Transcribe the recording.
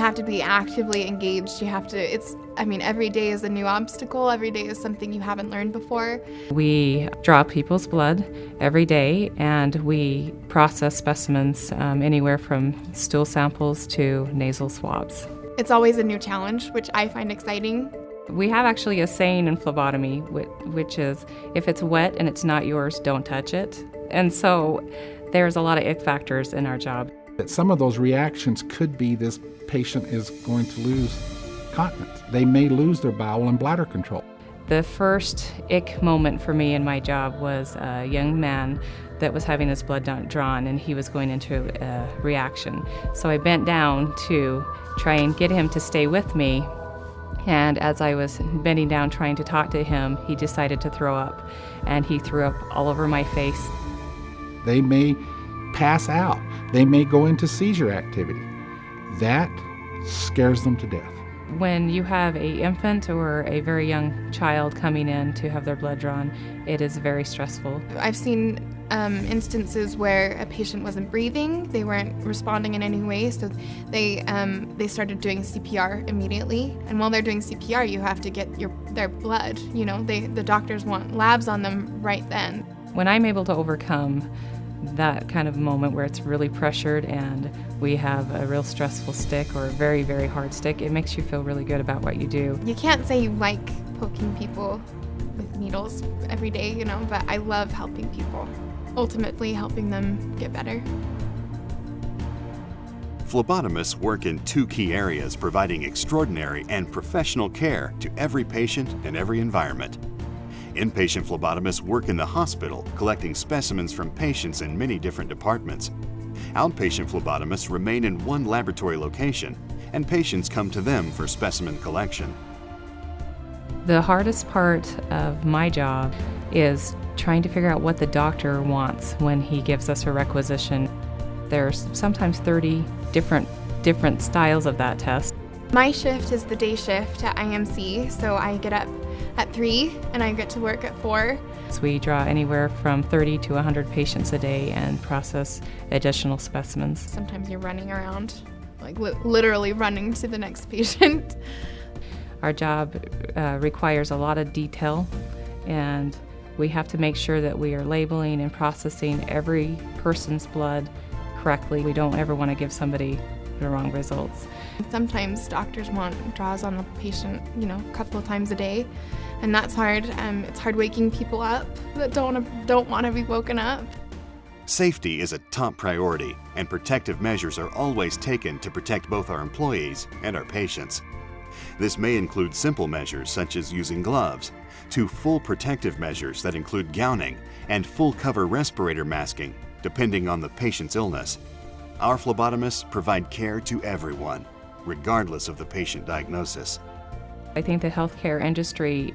have to be actively engaged. You have to, every day is a new obstacle. Every day is something you haven't learned before. We draw people's blood every day, and we process specimens anywhere from stool samples to nasal swabs. It's always a new challenge, which I find exciting. We have actually a saying in phlebotomy, which is, if it's wet and it's not yours, don't touch it. And so there's a lot of ick factors in our job. That some of those reactions could be this patient is going to lose continence. They may lose their bowel and bladder control. The first ick moment for me in my job was a young man that was having his blood drawn, and he was going into a reaction. So I bent down to try and get him to stay with me, and as I was bending down trying to talk to him, he decided to throw up, and he threw up all over my face. They may pass out. They may go into seizure activity. That scares them to death. When you have an infant or a very young child coming in to have their blood drawn, it is very stressful. I've seen instances where a patient wasn't breathing, they weren't responding in any way, so they started doing CPR immediately. And while they're doing CPR, you have to get their blood. The doctors want labs on them right then. When I'm able to overcome that kind of moment where it's really pressured and we have a real stressful stick or a very, very hard stick, it makes you feel really good about what you do. You can't say you like poking people with needles every day, but I love helping people, ultimately helping them get better. Phlebotomists work in two key areas, providing extraordinary and professional care to every patient and every environment. Inpatient phlebotomists work in the hospital, collecting specimens from patients in many different departments. Outpatient phlebotomists remain in one laboratory location, and patients come to them for specimen collection. The hardest part of my job is trying to figure out what the doctor wants when he gives us a requisition. There's sometimes 30 different styles of that test. My shift is the day shift at IMC, so I get up at 3 and I get to work at 4. So we draw anywhere from 30 to 100 patients a day and process additional specimens. Sometimes you're running around, like literally running to the next patient. Our job requires a lot of detail, and we have to make sure that we are labeling and processing every person's blood correctly. We don't ever want to give somebody the wrong results. Sometimes doctors want draws on the patient, a couple of times a day, and that's hard. It's hard waking people up that don't want to be woken up. Safety is a top priority, and protective measures are always taken to protect both our employees and our patients. This may include simple measures such as using gloves, to full protective measures that include gowning and full cover respirator masking, depending on the patient's illness. Our phlebotomists provide care to everyone, regardless of the patient diagnosis. I think the healthcare industry